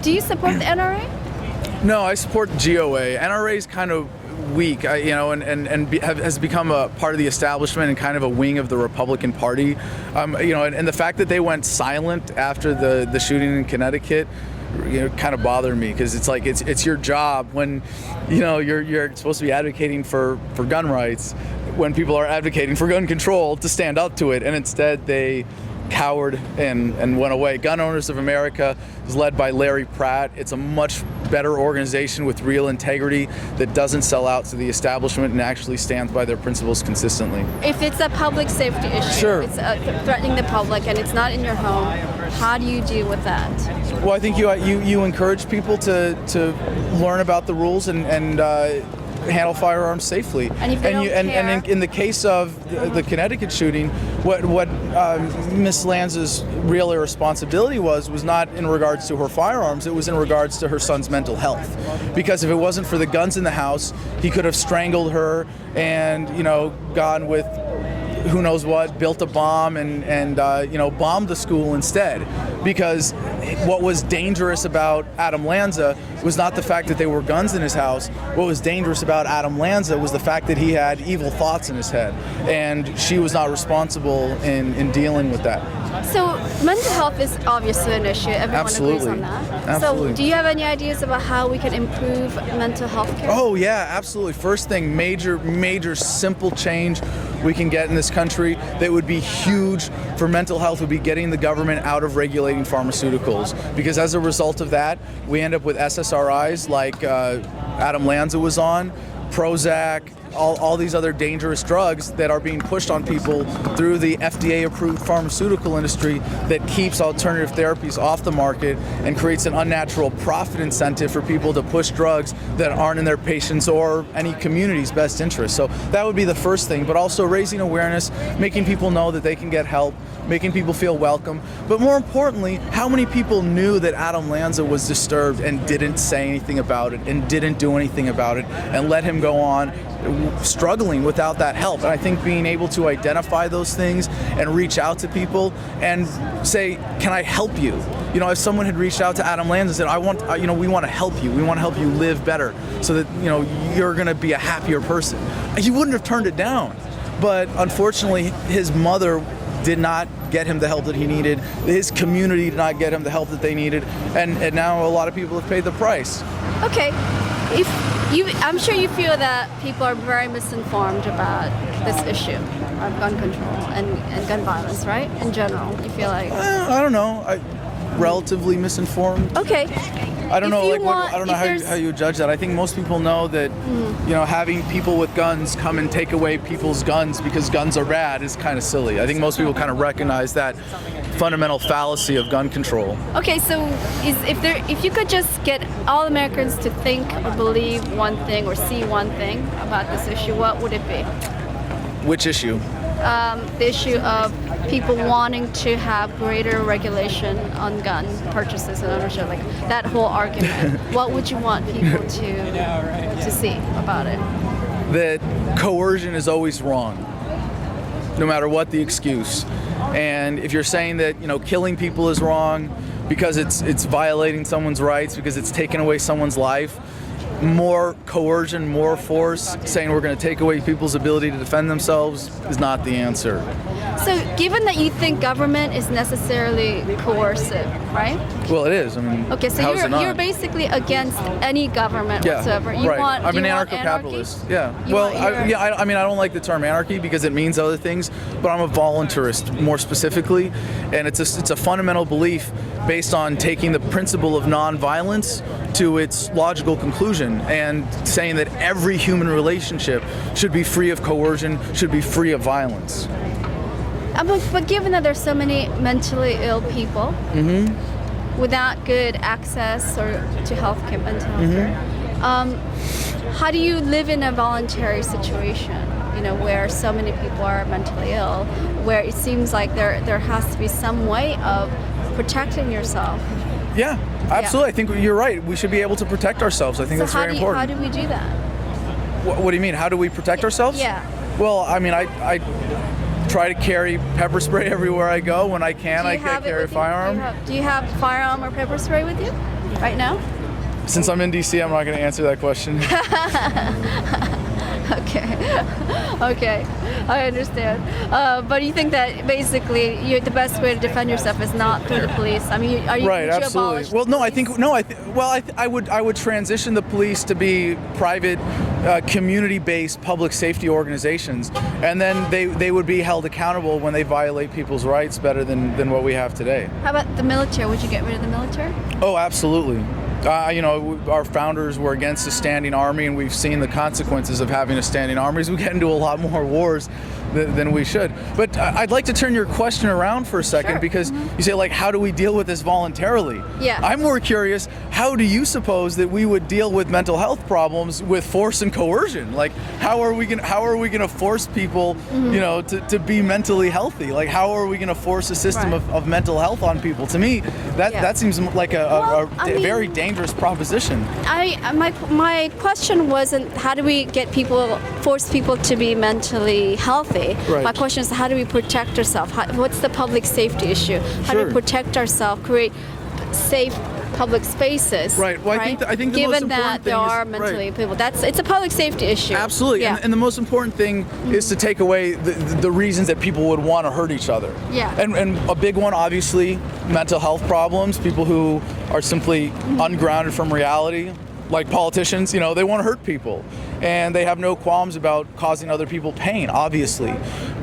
Do you support the NRA? No, I support GOA. NRA is kind of weak, has become a part of the establishment and kind of a wing of the Republican Party. And the fact that they went silent after the shooting in Connecticut, kind of bothered me, because it's like it's your job when you're supposed to be advocating for gun rights, when people are advocating for gun control, to stand up to it, and instead they cowered and went away. Gun Owners of America is led by Larry Pratt. It's a much better organization with real integrity that doesn't sell out to the establishment and actually stands by their principles consistently. If it's a public safety issue, sure, it's threatening the public and it's not in your home, how do you deal with that? Well, I think you encourage people to learn about the rules and handle firearms safely. And if they don't care? And in the case of the Connecticut shooting, what Miss Lanza's real irresponsibility was not in regards to her firearms, it was in regards to her son's mental health. Because if it wasn't for the guns in the house, he could have strangled her and gone with who knows what, built a bomb and bombed the school instead. Because what was dangerous about Adam Lanza was not the fact that there were guns in his house. What was dangerous about Adam Lanza was the fact that he had evil thoughts in his head, and she was not responsible in dealing with that. So mental health is obviously an issue. Everyone Absolutely. agrees on that. Absolutely. So do you have any ideas about how we can improve mental health care? Oh yeah, absolutely. First thing, major simple change we can get in this country that would be huge for mental health would be getting the government out of regulating pharmaceuticals. Because as a result of that, we end up with SSRIs like Adam Lanza was on, Prozac, all these other dangerous drugs that are being pushed on people through the FDA-approved pharmaceutical industry that keeps alternative therapies off the market and creates an unnatural profit incentive for people to push drugs that aren't in their patients' or any community's best interest. So that would be the first thing, but also raising awareness, making people know that they can get help, making people feel welcome. But more importantly, how many people knew that Adam Lanza was disturbed and didn't say anything about it and didn't do anything about it and let him go on struggling without that help? And I think being able to identify those things and reach out to people and say, can I help you? If someone had reached out to Adam Lanza and said, we want to help you. We want to help you live better so that, you're going to be a happier person. He wouldn't have turned it down. But unfortunately, his mother did not get him the help that he needed. His community did not get him the help that they needed. And now a lot of people have paid the price. Okay. I'm sure you feel that people are very misinformed about this issue of gun control and gun violence, right? In general, you feel like... I don't know. Relatively misinformed. Okay. I don't know. I don't know how you judge that. I think most people know that, having people with guns come and take away people's guns because guns are bad is kind of silly. I think most people kind of recognize that fundamental fallacy of gun control. Okay, so if you could just get all Americans to think or believe one thing or see one thing about this issue, what would it be? Which issue? The issue of people wanting to have greater regulation on gun purchases and ownership, like that whole argument. What would you want people to see about it? That coercion is always wrong, no matter what the excuse. And if you're saying that killing people is wrong because it's violating someone's rights, because it's taking away someone's life, more coercion, more force, saying we're going to take away people's ability to defend themselves is not the answer. So given that you think government is necessarily coercive, right? Well, it is. I mean, okay, so you're basically against any government whatsoever. You right. I'm an anarcho-capitalist. Yeah. I don't like the term anarchy because it means other things, but I'm a voluntarist more specifically, and it's a fundamental belief based on taking the principle of nonviolence to its logical conclusion and saying that every human relationship should be free of coercion, should be free of violence. But given that there's so many mentally ill people without good access to mental health care, how do you live in a voluntary situation, where so many people are mentally ill, where it seems like there has to be some way of protecting yourself? Yeah, absolutely. I think you're right. We should be able to protect ourselves. I think that's very important. How do we do that? What do you mean? How do we protect ourselves? Yeah. Well, I mean, I try to carry pepper spray everywhere I go. When I can, I carry a firearm. Do you have firearm or pepper spray with you right now? Since I'm in DC, I'm not going to answer that question. Okay, I understand. But you think that basically the best way to defend yourself is not through the police? I mean, are you right? would you Absolutely. abolish Well, the no, police? I would transition the police to be private, community-based public safety organizations, and then they would be held accountable when they violate people's rights better than what we have today. How about the military? Would you get rid of the military? Oh, absolutely. Our founders were against a standing army, and we've seen the consequences of having a standing army. We get into a lot more wars than we should. But I'd like to turn your question around for a second, Sure. because you say, like, how do we deal with this voluntarily? Yeah. I'm more curious, how do you suppose that we would deal with mental health problems with force and coercion? Like, how are we gonna force people, to be mentally healthy? Like, how are we gonna force a system Right. of mental health on people? To me, that seems like a very dangerous proposition. My question wasn't how do we force people to be mentally healthy. Right. My question is how do we protect ourselves? What's the public safety issue? How do Sure. we protect ourselves? Create safe public spaces. Right. Well, I think the most given important that there thing is- are mentally right. people, it's a public safety issue. Absolutely. Yeah. And the most important thing is to take away the reasons that people would want to hurt each other. Yeah. And a big one, obviously, mental health problems, people who are simply ungrounded from reality, like politicians, they want to hurt people. And they have no qualms about causing other people pain, obviously.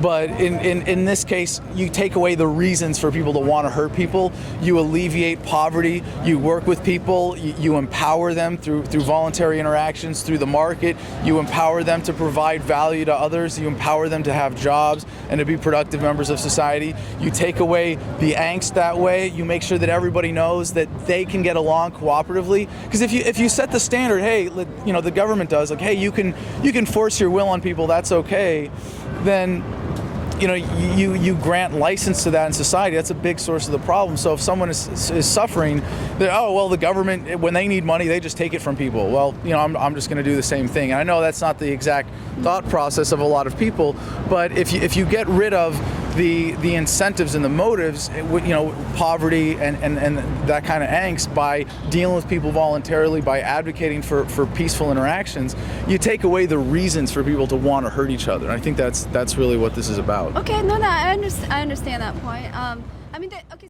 But in this case, you take away the reasons for people to want to hurt people. You alleviate poverty. You work with people. You empower them through voluntary interactions, through the market. You empower them to provide value to others. You empower them to have jobs and to be productive members of society. You take away the angst that way. You make sure that everybody knows that they can get along cooperatively. Because if you set the standard, hey, the government does, like, hey, you can force your will on people, that's okay, then you grant license to that in society. That's a big source of the problem. So if someone is suffering, the government, when they need money, they just take it from people. Well, I'm just going to do the same thing. And I know that's not the exact thought process of a lot of people, but if you get rid of the incentives and the motives, poverty and that kind of angst, by dealing with people voluntarily, by advocating for peaceful interactions, you take away the reasons for people to want to hurt each other. And I think that's really what this is about. Okay, no, I understand that point. Okay.